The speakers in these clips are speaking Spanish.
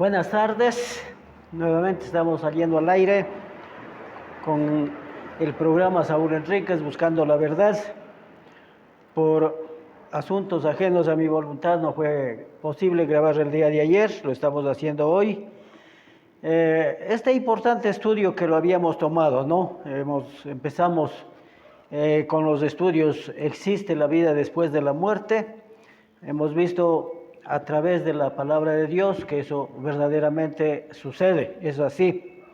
Buenas tardes, nuevamente estamos saliendo al aire con el programa Saúl Enríquez Buscando la Verdad. Por asuntos ajenos a mi voluntad no fue posible grabar el día de ayer, lo estamos haciendo hoy. Este importante estudio que lo habíamos tomado, ¿no? Empezamos con los estudios ¿existe la vida después de la muerte? Hemos visto a través de la palabra de Dios que eso verdaderamente sucede, es así.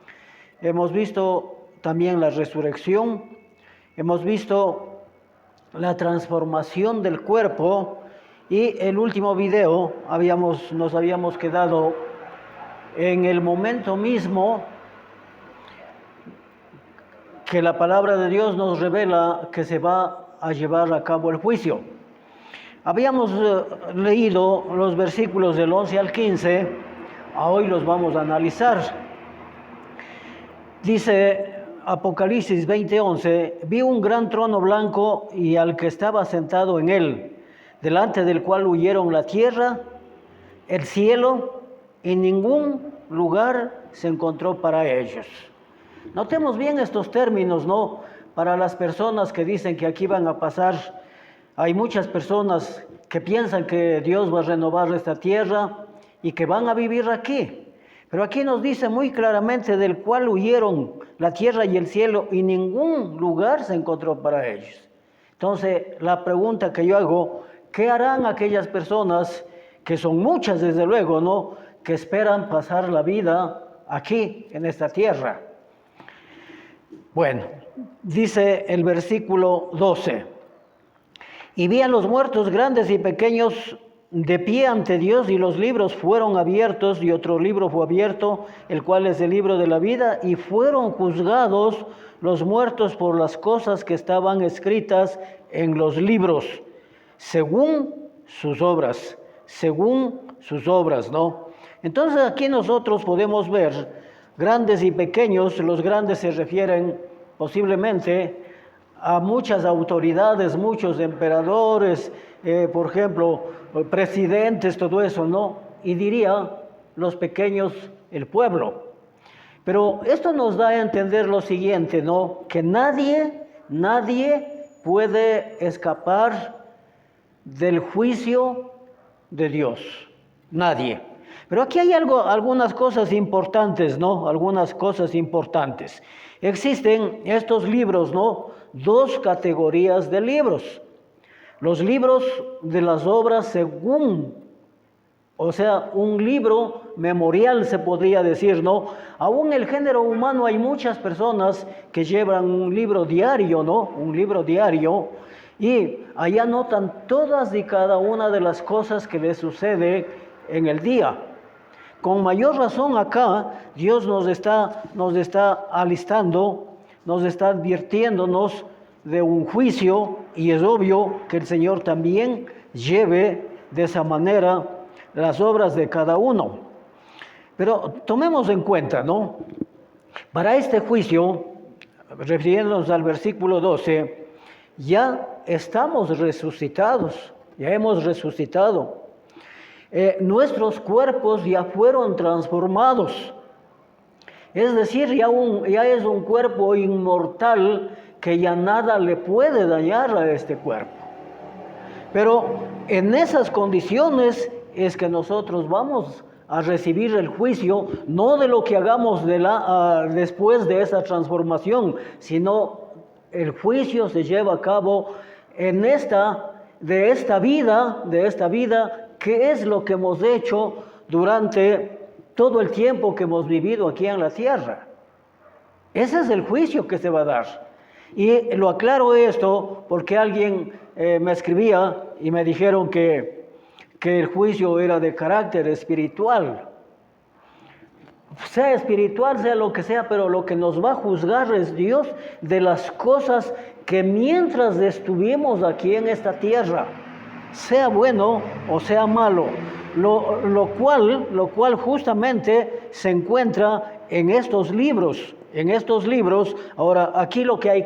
Hemos visto también la resurrección, hemos visto la transformación del cuerpo y el último video nos habíamos quedado en el momento mismo que la palabra de Dios nos revela que se va a llevar a cabo el juicio. Habíamos leído los versículos del 11 al 15, hoy los vamos a analizar. Dice Apocalipsis 20:11, vi un gran trono blanco y al que estaba sentado en él, delante del cual huyeron la tierra, el cielo, y ningún lugar se encontró para ellos. Notemos bien estos términos, ¿no? Para las personas que dicen que aquí van a pasar. Hay muchas personas que piensan que Dios va a renovar esta tierra y que van a vivir aquí. Pero aquí nos dice muy claramente del cual huyeron la tierra y el cielo y ningún lugar se encontró para ellos. Entonces, la pregunta que yo hago, ¿qué harán aquellas personas, que son muchas desde luego, ¿no?, que esperan pasar la vida aquí en esta tierra? Bueno, dice el versículo 12. Y vi a los muertos grandes y pequeños de pie ante Dios, y los libros fueron abiertos, y otro libro fue abierto, el cual es el libro de la vida, y fueron juzgados los muertos por las cosas que estaban escritas en los libros, según sus obras, ¿no? Entonces aquí nosotros podemos ver grandes y pequeños. Los grandes se refieren posiblemente a muchas autoridades, muchos emperadores, por ejemplo, presidentes, todo eso, ¿no? Y diría los pequeños, el pueblo. Pero esto nos da a entender lo siguiente, ¿no? Que nadie puede escapar del juicio de Dios. Nadie. Pero aquí hay algunas cosas importantes, ¿no? Algunas cosas importantes. Existen estos libros, ¿no? Dos categorías de libros. Los libros de las obras según, o sea, un libro memorial se podría decir, ¿no? Aún en el género humano hay muchas personas que llevan un libro diario, ¿no? Un libro diario, y allá anotan todas y cada una de las cosas que les sucede en el día. Con mayor razón acá Dios nos está alistando, nos está advirtiéndonos de un juicio, y es obvio que el Señor también lleve de esa manera las obras de cada uno. Pero tomemos en cuenta, ¿no? Para este juicio, refiriéndonos al versículo 12, ya estamos resucitados, ya hemos resucitado. Nuestros cuerpos ya fueron transformados. Es decir, ya es un cuerpo inmortal que ya nada le puede dañar a este cuerpo. Pero en esas condiciones es que nosotros vamos a recibir el juicio, no de lo que hagamos después de esa transformación, sino el juicio se lleva a cabo de esta vida, ¿qué es lo que hemos hecho durante todo el tiempo que hemos vivido aquí en la tierra? Ese es el juicio que se va a dar. Y lo aclaro esto porque alguien me escribía y me dijeron que el juicio era de carácter espiritual. Sea espiritual, sea lo que sea, pero lo que nos va a juzgar es Dios de las cosas que mientras estuvimos aquí en esta tierra, sea bueno o sea malo, lo cual justamente se encuentra en estos libros. Ahora, aquí lo que hay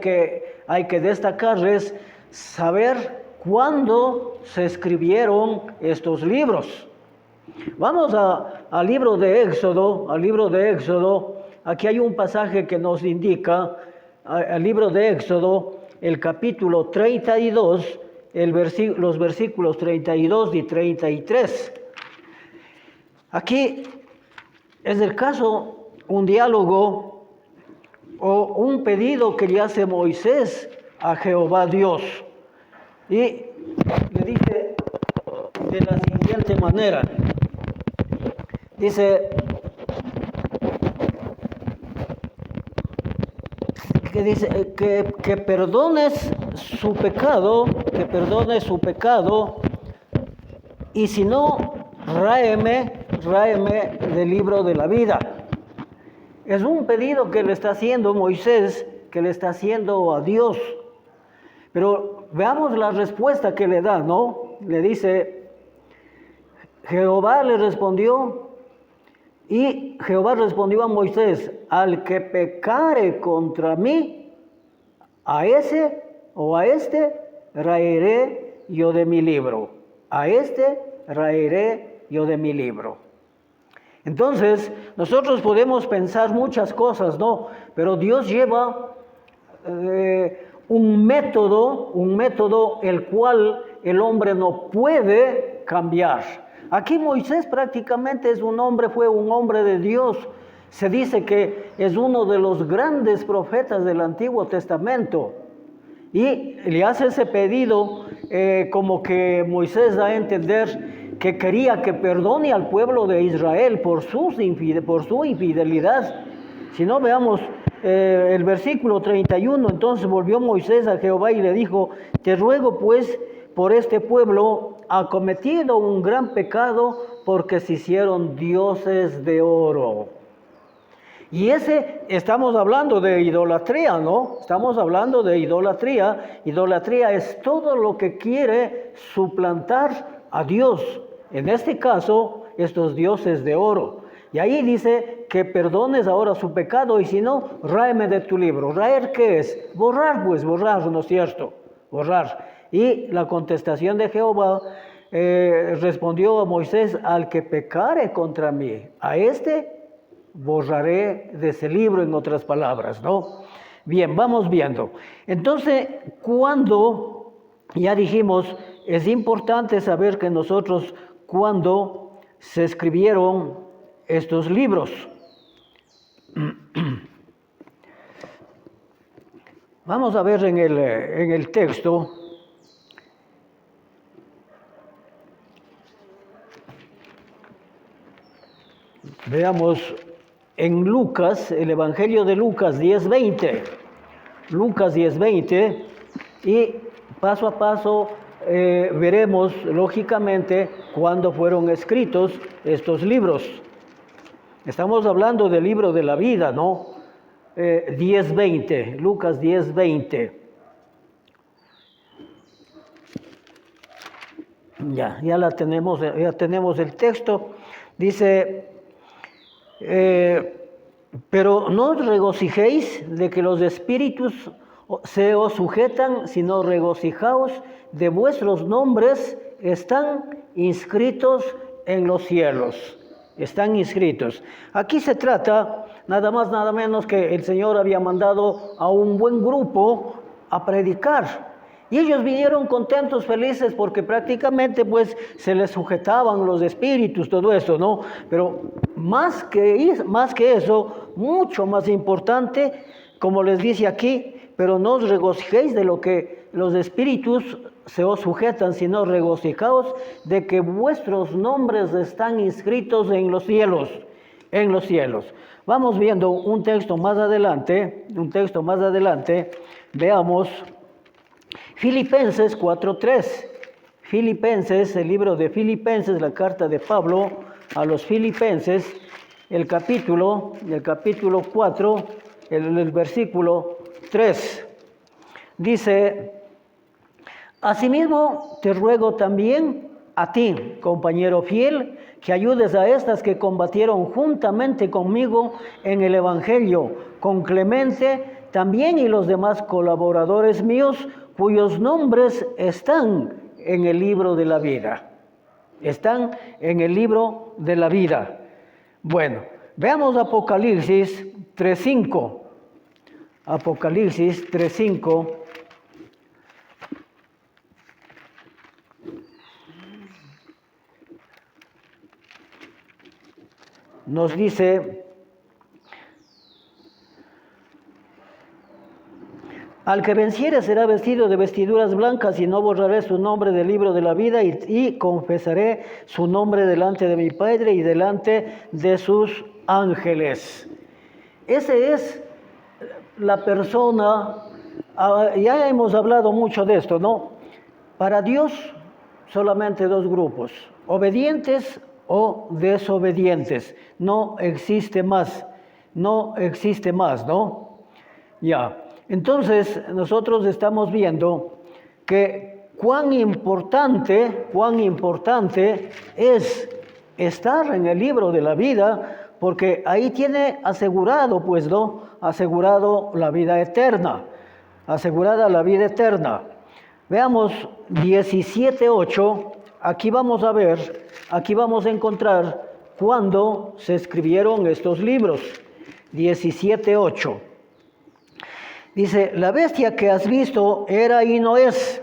que destacar es saber cuándo se escribieron estos libros. Vamos al libro de Éxodo, aquí hay un pasaje que nos indica, al libro de Éxodo, el capítulo 32, los versículos 32 y 33. Aquí es el caso, un diálogo o un pedido que le hace Moisés a Jehová Dios. Y le dice de la siguiente manera, dice que perdones su pecado, y si no, ráeme del libro de la vida. Es un pedido que le está haciendo Moisés, que le está haciendo a Dios. Pero veamos la respuesta que le da, ¿no? Le dice, Jehová le respondió, y Jehová respondió a Moisés, al que pecare contra mí, a ese o a este raeré yo de mi libro. A este raeré yo de mi libro. Entonces, nosotros podemos pensar muchas cosas, ¿no? Pero Dios lleva un método el cual el hombre no puede cambiar. Aquí Moisés prácticamente fue un hombre de Dios. Se dice que es uno de los grandes profetas del Antiguo Testamento. Y le hace ese pedido como que Moisés da a entender que quería que perdone al pueblo de Israel por su infidelidad. Si no, veamos el versículo 31. Entonces volvió Moisés a Jehová y le dijo, te ruego pues por este pueblo, ha cometido un gran pecado porque se hicieron dioses de oro. Y estamos hablando de idolatría, ¿no? Estamos hablando de idolatría. Idolatría es todo lo que quiere suplantar a Dios. En este caso, estos dioses de oro. Y ahí dice que perdones ahora su pecado y si no, ráeme de tu libro. ¿Raer qué es? Borrar, pues, borrar, ¿no es cierto? Borrar. Y la contestación de Jehová respondió a Moisés, al que pecare contra mí, a este borraré de ese libro, en otras palabras, ¿no? Bien, vamos viendo. Entonces, ya dijimos, es importante saber que cuando se escribieron estos libros. Vamos a ver en el texto. Veamos en Lucas, el Evangelio de Lucas 10:20. Lucas 10:20, y paso a paso veremos lógicamente cuándo fueron escritos estos libros. Estamos hablando del libro de la vida, ¿no? 10:20, Lucas 10:20. Ya tenemos el texto. Dice, pero no os regocijéis de que los espíritus se os sujetan, sino regocijaos de vuestros nombres están inscritos en los cielos. Están inscritos. Aquí se trata nada más, nada menos que el Señor había mandado a un buen grupo a predicar. Y ellos vinieron contentos, felices, porque prácticamente pues se les sujetaban los espíritus, todo eso, ¿no? Pero más que eso, mucho más importante, como les dice aquí, pero no os regocijéis de lo que los espíritus se os sujetan, sino regocijaos de que vuestros nombres están inscritos en los cielos, Vamos viendo un texto más adelante, veamos Filipenses 4:3. Filipenses, el libro de Filipenses, la carta de Pablo a los Filipenses, el capítulo 4, el versículo 3. Dice, asimismo te ruego también a ti, compañero fiel, que ayudes a estas que combatieron juntamente conmigo en el Evangelio, con Clemente también y los demás colaboradores míos, cuyos nombres están en el libro de la vida. están en el libro de la vida. Bueno, veamos Apocalipsis 3:5. Apocalipsis 3:5. Nos dice: al que venciere será vestido de vestiduras blancas, y no borraré su nombre del libro de la vida, y confesaré su nombre delante de mi Padre y delante de sus ángeles. Ese es la persona, ya hemos hablado mucho de esto, ¿no? Para Dios solamente dos grupos: obedientes o desobedientes. No existe más, ¿no? Ya. Entonces, nosotros estamos viendo que cuán importante es estar en el libro de la vida, porque ahí tiene asegurado, pues, ¿no? Asegurado la vida eterna, asegurada la vida eterna. Veamos 17:8, aquí vamos a encontrar cuándo se escribieron estos libros. 17:8. Dice: la bestia que has visto era y no es,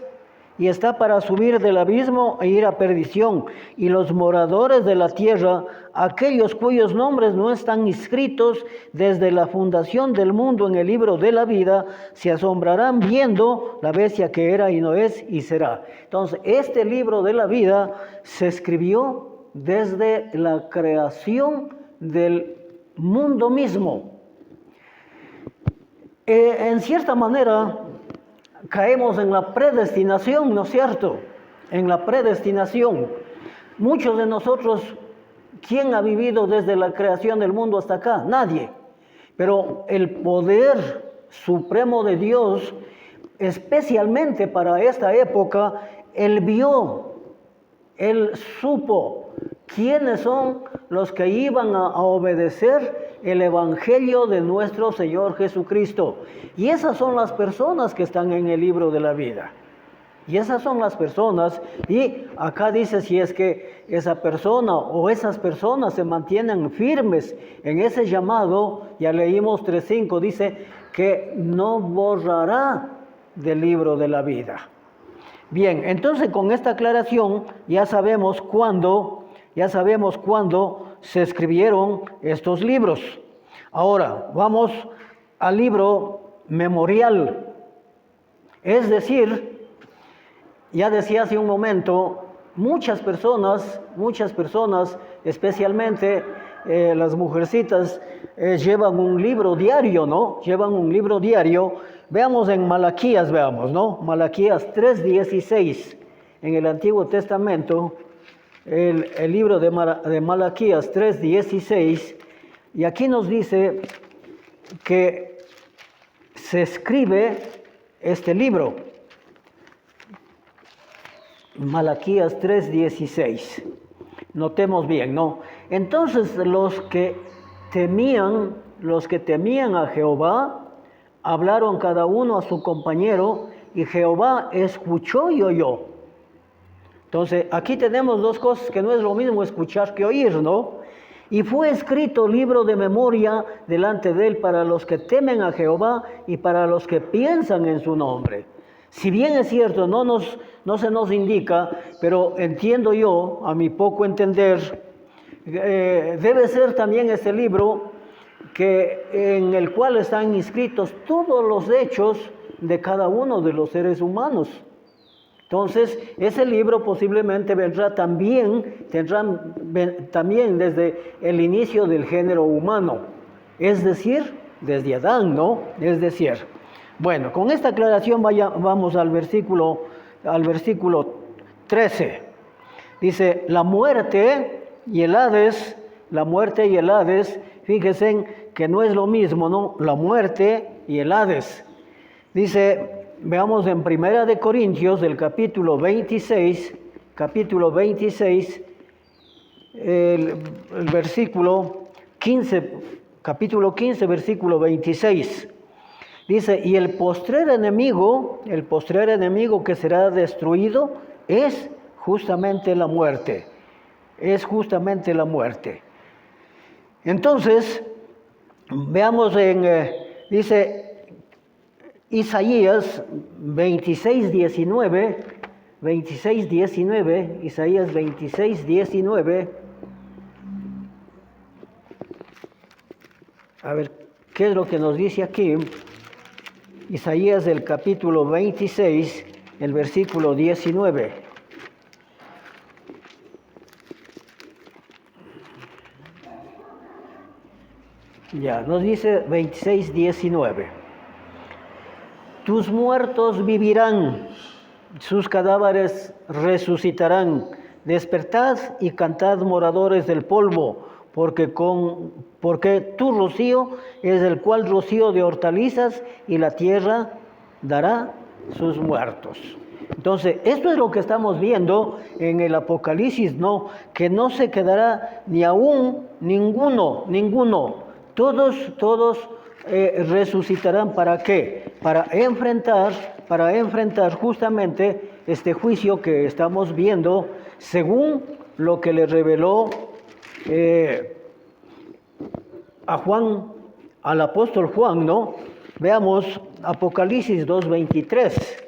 y está para subir del abismo e ir a perdición. Y los moradores de la tierra, aquellos cuyos nombres no están inscritos desde la fundación del mundo en el libro de la vida, se asombrarán viendo la bestia que era y no es y será. Entonces, este libro de la vida se escribió desde la creación del mundo mismo. En cierta manera, caemos en la predestinación, ¿no es cierto? En la predestinación. Muchos de nosotros, ¿quién ha vivido desde la creación del mundo hasta acá? Nadie. Pero el poder supremo de Dios, especialmente para esta época, Él vio, Él supo quiénes son los que iban a obedecer el Evangelio de nuestro Señor Jesucristo. Y esas son las personas que están en el libro de la vida. Y esas son las personas, y acá dice si es que esa persona o esas personas se mantienen firmes en ese llamado. Ya leímos 3:5, dice que no borrará del libro de la vida. Bien, entonces con esta aclaración ya sabemos cuándo se escribieron estos libros. Ahora, vamos al libro memorial. Es decir, ya decía hace un momento, muchas personas, especialmente las mujercitas, llevan un libro diario, ¿no? Llevan un libro diario. Veamos en Malaquías, ¿no? Malaquías 3:16, en el Antiguo Testamento. El libro de Malaquías 3:16, y aquí nos dice que se escribe este libro. Malaquías 3:16. Notemos bien, ¿no? Entonces los que temían a Jehová, hablaron cada uno a su compañero, y Jehová escuchó y oyó. Entonces, aquí tenemos dos cosas que no es lo mismo escuchar que oír, ¿no? Y fue escrito libro de memoria delante de él para los que temen a Jehová y para los que piensan en su nombre. Si bien es cierto, no se nos indica, pero entiendo yo, a mi poco entender, debe ser también este libro en el cual están inscritos todos los hechos de cada uno de los seres humanos. Entonces, ese libro posiblemente tendrá también desde el inicio del género humano, es decir, desde Adán, ¿no? Es decir, bueno, con esta aclaración vamos al versículo 13. Dice: la muerte y el Hades, fíjense que no es lo mismo, ¿no? La muerte y el Hades. Dice, veamos en Primera de Corintios, el capítulo 26, el versículo 15, capítulo 15, versículo 26. Dice: y el postrer enemigo que será destruido es justamente la muerte. es justamente la muerte. Entonces, veamos dice Isaías 26:19, Isaías 26:19. A ver, ¿qué es lo que nos dice aquí? Isaías del capítulo 26, el versículo 19. Ya, nos dice 26:19. Tus muertos vivirán, sus cadáveres resucitarán. Despertad y cantad, moradores del polvo, porque tu rocío es el cual rocío de hortalizas, y la tierra dará sus muertos. Entonces, esto es lo que estamos viendo en el Apocalipsis, ¿no? Que no se quedará ni aún ninguno. Todos resucitarán. ¿Para qué? Para enfrentar justamente este juicio que estamos viendo, según lo que le reveló a Juan, al apóstol Juan, ¿no? Veamos Apocalipsis 2:23.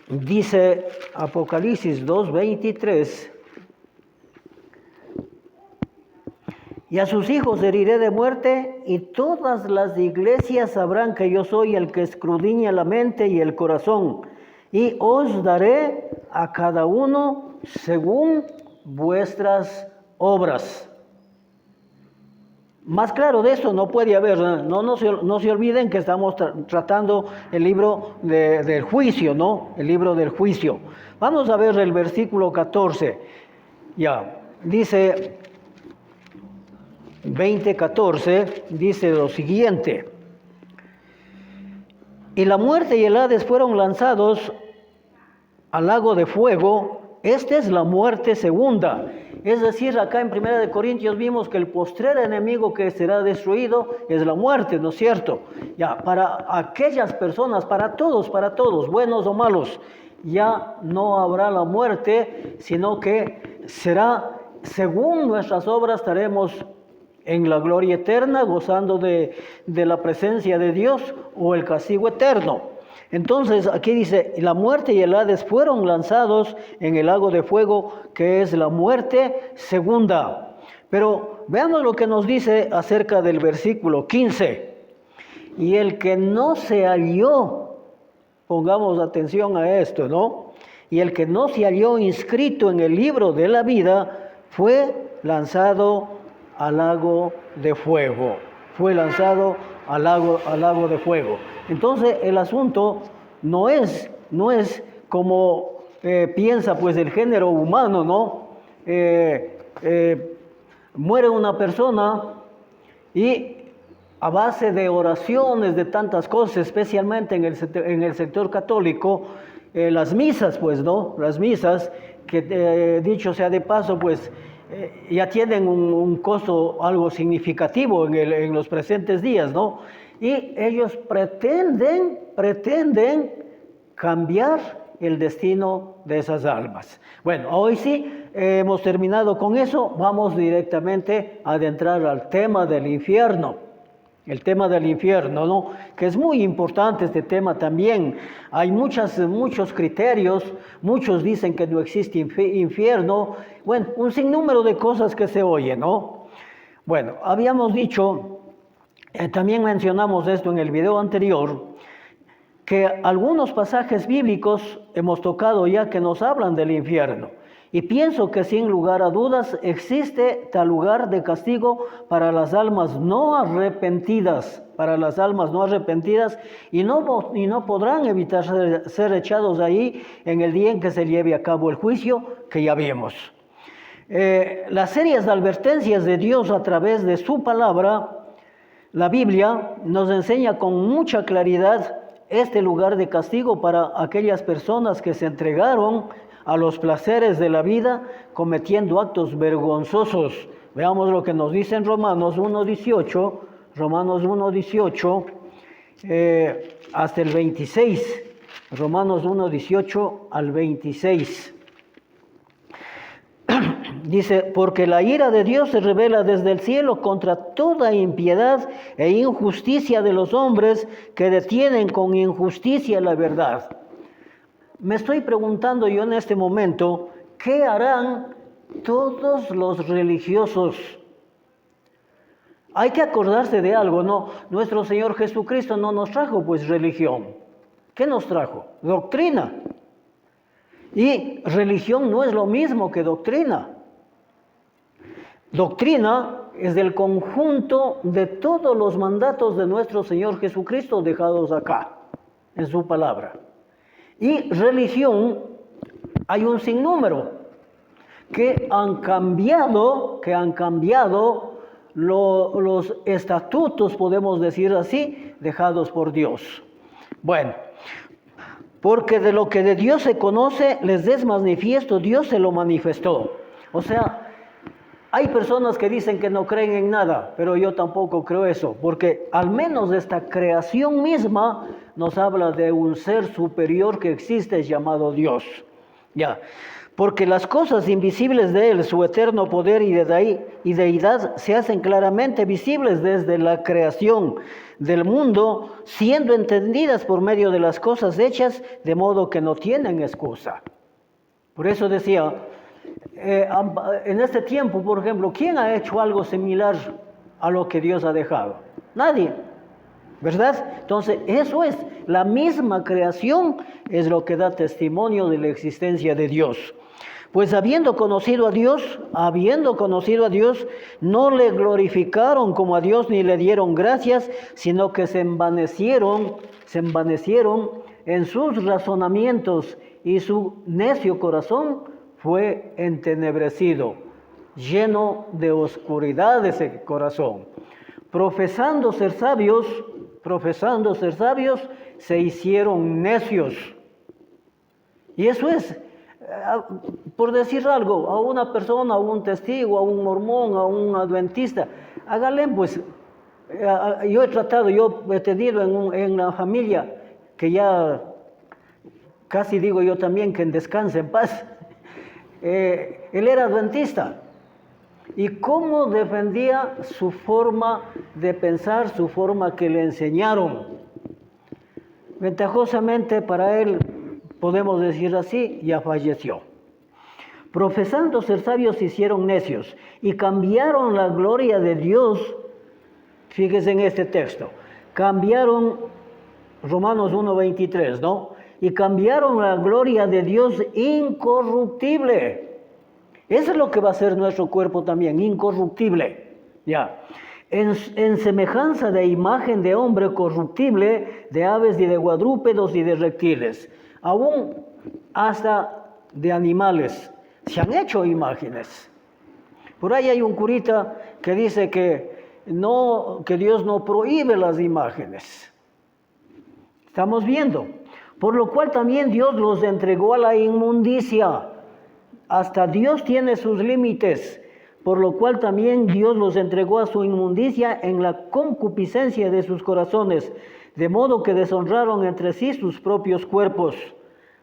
Dice Apocalipsis 2:23: y a sus hijos heriré de muerte, y todas las iglesias sabrán que yo soy el que escudriña la mente y el corazón, y os daré a cada uno según vuestras obras. Más claro de esto no puede haber. No se olviden que estamos tratando el libro del juicio, ¿no? El libro del juicio. Vamos a ver el versículo 14. Ya, dice 20:14, dice lo siguiente: y la muerte y el Hades fueron lanzados al lago de fuego. Esta es la muerte segunda. Es decir, acá en 1 Corintios vimos que el postrer enemigo que será destruido es la muerte, ¿no es cierto? Ya, para aquellas personas, para todos, buenos o malos, ya no habrá la muerte, sino que será según nuestras obras. Estaremos en la gloria eterna, gozando de la presencia de Dios, o el castigo eterno. Entonces aquí dice: la muerte y el Hades fueron lanzados en el lago de fuego, que es la muerte segunda. Pero veamos lo que nos dice acerca del versículo 15. Y el que no se halló, pongamos atención a esto, ¿no? Y el que no se halló inscrito en el libro de la vida fue lanzado al lago de fuego. Fue lanzado al lago de fuego. Entonces el asunto no es como piensa pues el género humano, ¿no? Muere una persona y a base de oraciones, de tantas cosas, especialmente en el sector católico, las misas, pues, ¿no? Las misas, que dicho sea de paso, pues, ya tienen un costo algo significativo en los presentes días, ¿no? Y ellos pretenden cambiar el destino de esas almas. Bueno, hoy sí hemos terminado con eso. Vamos directamente a adentrar al tema del infierno. El tema del infierno, ¿no? Que es muy importante este tema también. Hay muchos criterios. Muchos dicen que no existe infierno. Bueno, un sinnúmero de cosas que se oyen, ¿no? Bueno, habíamos dicho, también mencionamos esto en el video anterior, que algunos pasajes bíblicos hemos tocado ya que nos hablan del infierno. Y pienso que sin lugar a dudas existe tal lugar de castigo para las almas no arrepentidas, y no podrán evitar ser echados ahí en el día en que se lleve a cabo el juicio que ya vimos. Las serias advertencias de Dios a través de su palabra, la Biblia, nos enseña con mucha claridad este lugar de castigo para aquellas personas que se entregaron a los placeres de la vida, cometiendo actos vergonzosos. Veamos lo que nos dice en Romanos 1:18, hasta el 26. Romanos 1:18 al 26. Dice, porque la ira de Dios se revela desde el cielo contra toda impiedad e injusticia de los hombres que detienen con injusticia la verdad. Me estoy preguntando yo en este momento, ¿qué harán todos los religiosos? Hay que acordarse de algo, ¿no? Nuestro Señor Jesucristo no nos trajo pues religión. ¿Qué nos trajo? Doctrina. Y religión no es lo mismo que doctrina. Doctrina es el conjunto de todos los mandatos de nuestro Señor Jesucristo dejados acá, en su palabra. Y religión, hay un sinnúmero que han cambiado los estatutos, podemos decir así, dejados por Dios. Bueno, porque de lo que de Dios se conoce, les es manifiesto, Dios se lo manifestó. O sea, hay personas que dicen que no creen en nada, pero yo tampoco creo eso, porque al menos esta creación misma nos habla de un ser superior que existe llamado Dios. Ya, porque las cosas invisibles de Él, su eterno poder y deidad, se hacen claramente visibles desde la creación del mundo, siendo entendidas por medio de las cosas hechas, de modo que no tienen excusa. Por eso decía, en este tiempo, por ejemplo, ¿quién ha hecho algo similar a lo que Dios ha dejado? Nadie, ¿verdad? Entonces, eso es, la misma creación es lo que da testimonio de la existencia de Dios. Pues habiendo conocido a Dios, no le glorificaron como a Dios ni le dieron gracias, sino que se envanecieron en sus razonamientos y su necio corazón fue entenebrecido, lleno de oscuridad ese corazón. Profesando ser sabios, se hicieron necios. Y eso es, por decir algo, a una persona, a un testigo, a un mormón, a un adventista, hágale pues, yo he tenido en la familia, que ya casi digo yo también que descanse en paz, él era adventista. ¿Y cómo defendía su forma de pensar, su forma que le enseñaron? Ventajosamente para él, podemos decir así, ya falleció. Profesando ser sabios se hicieron necios y cambiaron la gloria de Dios. Fíjense en este texto. Cambiaron, Romanos 1:23, ¿no? Y cambiaron la gloria de Dios incorruptible. Eso es lo que va a ser nuestro cuerpo también, incorruptible. Ya. En semejanza de imagen de hombre corruptible, de aves y de cuadrúpedos y de reptiles, aún hasta de animales. Se han hecho imágenes. Por ahí hay un curita que dice que Dios no prohíbe las imágenes. Estamos viendo. Por lo cual también Dios los entregó a la inmundicia. Hasta Dios tiene sus límites, por lo cual también Dios los entregó a su inmundicia en la concupiscencia de sus corazones, de modo que deshonraron entre sí sus propios cuerpos.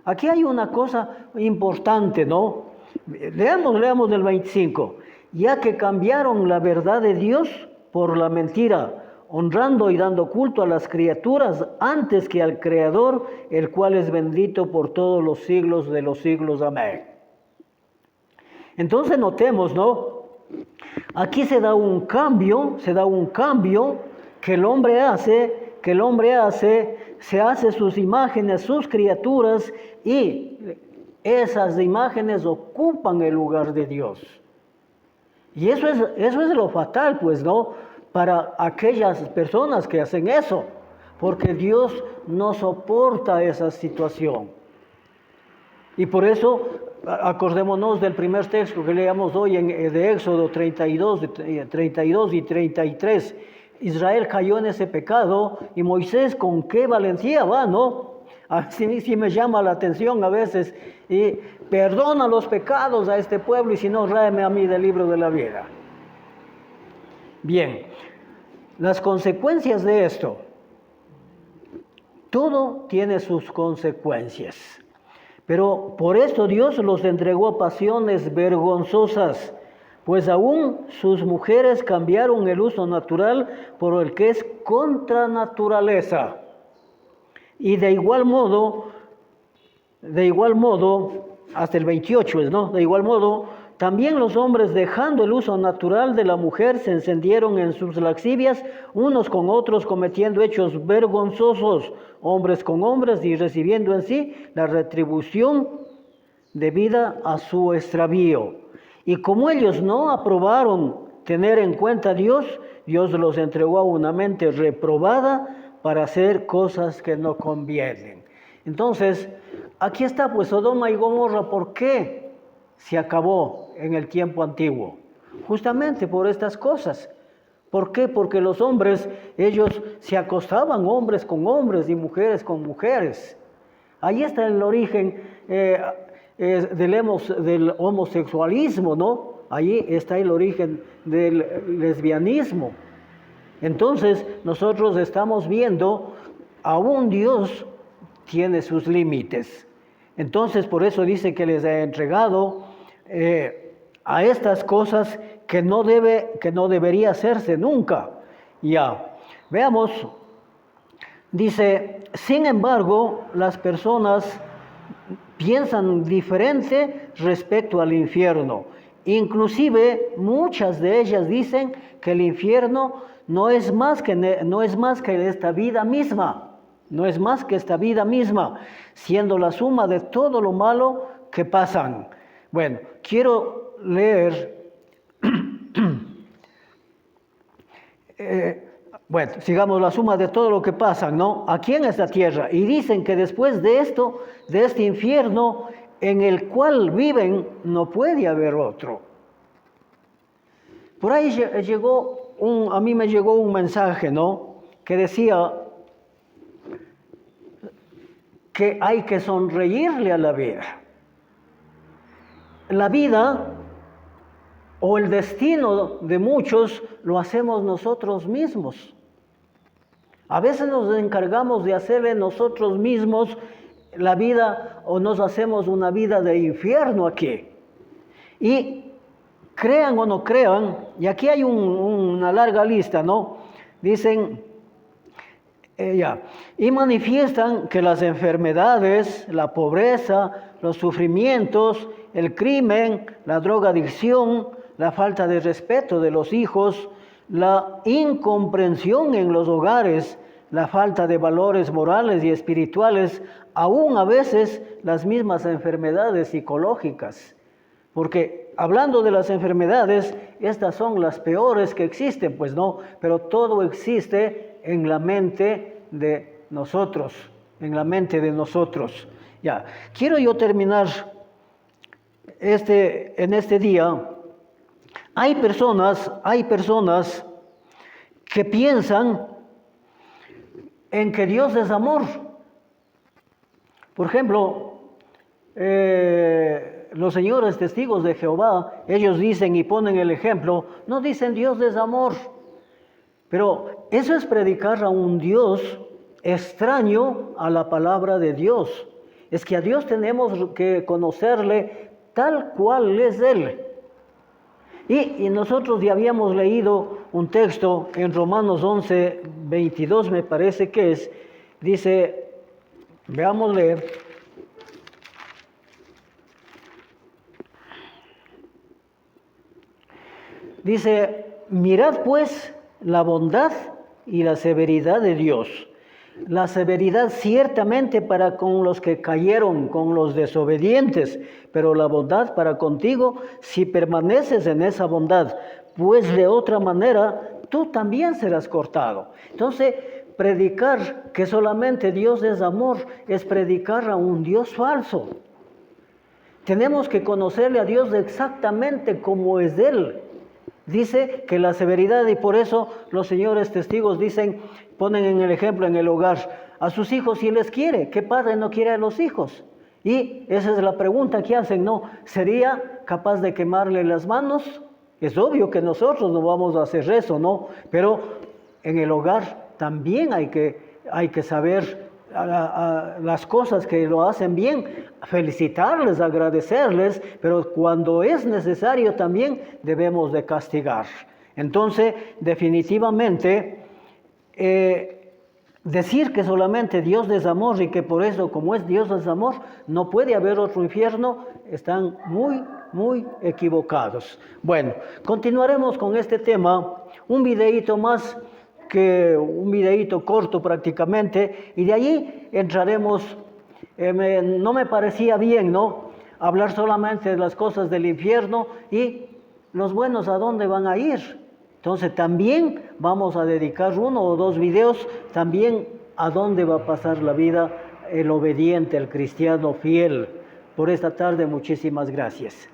Aquí hay una cosa importante, ¿no? Leamos del 25. Ya que cambiaron la verdad de Dios por la mentira, honrando y dando culto a las criaturas antes que al Creador, el cual es bendito por todos los siglos de los siglos. Amén. Entonces notemos, ¿no? Aquí se da un cambio que el hombre hace, se hace sus imágenes, sus criaturas, y esas imágenes ocupan el lugar de Dios. Y eso es lo fatal, pues, ¿no? Para aquellas personas que hacen eso, porque Dios no soporta esa situación. Y por eso, acordémonos del primer texto que leíamos hoy de Éxodo 32 y 33. Israel cayó en ese pecado y Moisés con qué valentía va, ¿no? Así sí me llama la atención a veces, y perdona los pecados a este pueblo y si no, ráeme a mí del libro de la vida. Bien, las consecuencias de esto, todo tiene sus consecuencias. Pero por esto Dios los entregó a pasiones vergonzosas pues aún sus mujeres cambiaron el uso natural por el que es contra naturaleza. Y de igual modo, hasta el 28 es, ¿no? De igual modo, también los hombres, dejando el uso natural de la mujer, se encendieron en sus lascivias, unos con otros, cometiendo hechos vergonzosos, hombres con hombres, y recibiendo en sí la retribución debida a su extravío. Y como ellos no aprobaron tener en cuenta a Dios, Dios los entregó a una mente reprobada para hacer cosas que no convienen. Entonces, aquí está pues Sodoma y Gomorra. ¿Por qué se acabó en el tiempo antiguo? Justamente por estas cosas. ¿Por qué? Porque los hombres, ellos se acostaban, hombres con hombres y mujeres con mujeres. Ahí está el origen del homosexualismo, ¿no? Ahí está el origen del lesbianismo. Entonces, nosotros estamos viendo, aún Dios tiene sus límites. Entonces, por eso dice que les ha entregado a estas cosas que no debería hacerse nunca. Ya, veamos, dice, sin embargo, las personas piensan diferente respecto al infierno. Inclusive, muchas de ellas dicen que el infierno no es más que esta vida misma. No es más que esta vida misma, siendo la suma de todo lo malo que pasan. Bueno, quiero leer, bueno, sigamos la suma de todo lo que pasan, ¿no? Aquí en esta tierra. Y dicen que después de esto, de este infierno en el cual viven, no puede haber otro. Por ahí a mí me llegó un mensaje, ¿no? Que decía que hay que sonreírle a la vida. La vida o el destino de muchos lo hacemos nosotros mismos. A veces nos encargamos de hacerle nosotros mismos la vida, o nos hacemos una vida de infierno aquí. Y crean o no crean, y aquí hay una larga lista, ¿no? Dicen, y manifiestan que las enfermedades, la pobreza, los sufrimientos, el crimen, la drogadicción, la falta de respeto de los hijos, la incomprensión en los hogares, la falta de valores morales y espirituales, aún a veces las mismas enfermedades psicológicas. Porque hablando de las enfermedades, estas son las peores que existen, pues no, pero todo existe en la mente de nosotros, Ya, quiero yo terminar en este día. Hay personas que piensan en que Dios es amor. Por ejemplo, los señores testigos de Jehová, ellos dicen y ponen el ejemplo, no dicen Dios es amor, pero eso es predicar a un Dios extraño a la palabra de Dios. Es que a Dios tenemos que conocerle tal cual es Él. Y nosotros ya habíamos leído un texto en Romanos 11, 22 me parece que es, dice, veamos leer. Dice, mirad pues la bondad y la severidad de Dios. La severidad ciertamente para con los que cayeron, con los desobedientes, pero la bondad para contigo si permaneces en esa bondad, pues de otra manera tú también serás cortado. Entonces, predicar que solamente Dios es amor es predicar a un Dios falso. Tenemos que conocerle a Dios exactamente como es Él. Dice que la severidad, y por eso los señores testigos ponen en el ejemplo en el hogar a sus hijos si les quiere. ¿Qué padre no quiere a los hijos? Y esa es la pregunta que hacen, ¿no? ¿Sería capaz de quemarle las manos? Es obvio que nosotros no vamos a hacer eso, ¿no? Pero en el hogar también hay que saber a las cosas que lo hacen bien, felicitarles, agradecerles, pero cuando es necesario también debemos de castigar. Entonces, definitivamente, decir que solamente Dios es amor y que por eso, como es Dios es amor, no puede haber otro infierno, están muy equivocados. Bueno, continuaremos con este tema, un videíto más, que un videíto corto prácticamente, y de allí entraremos. No me parecía bien, ¿no?, hablar solamente de las cosas del infierno y los buenos a dónde van a ir. Entonces también vamos a dedicar 1 o 2 videos también a dónde va a pasar la vida el obediente, el cristiano fiel. Por esta tarde, muchísimas gracias.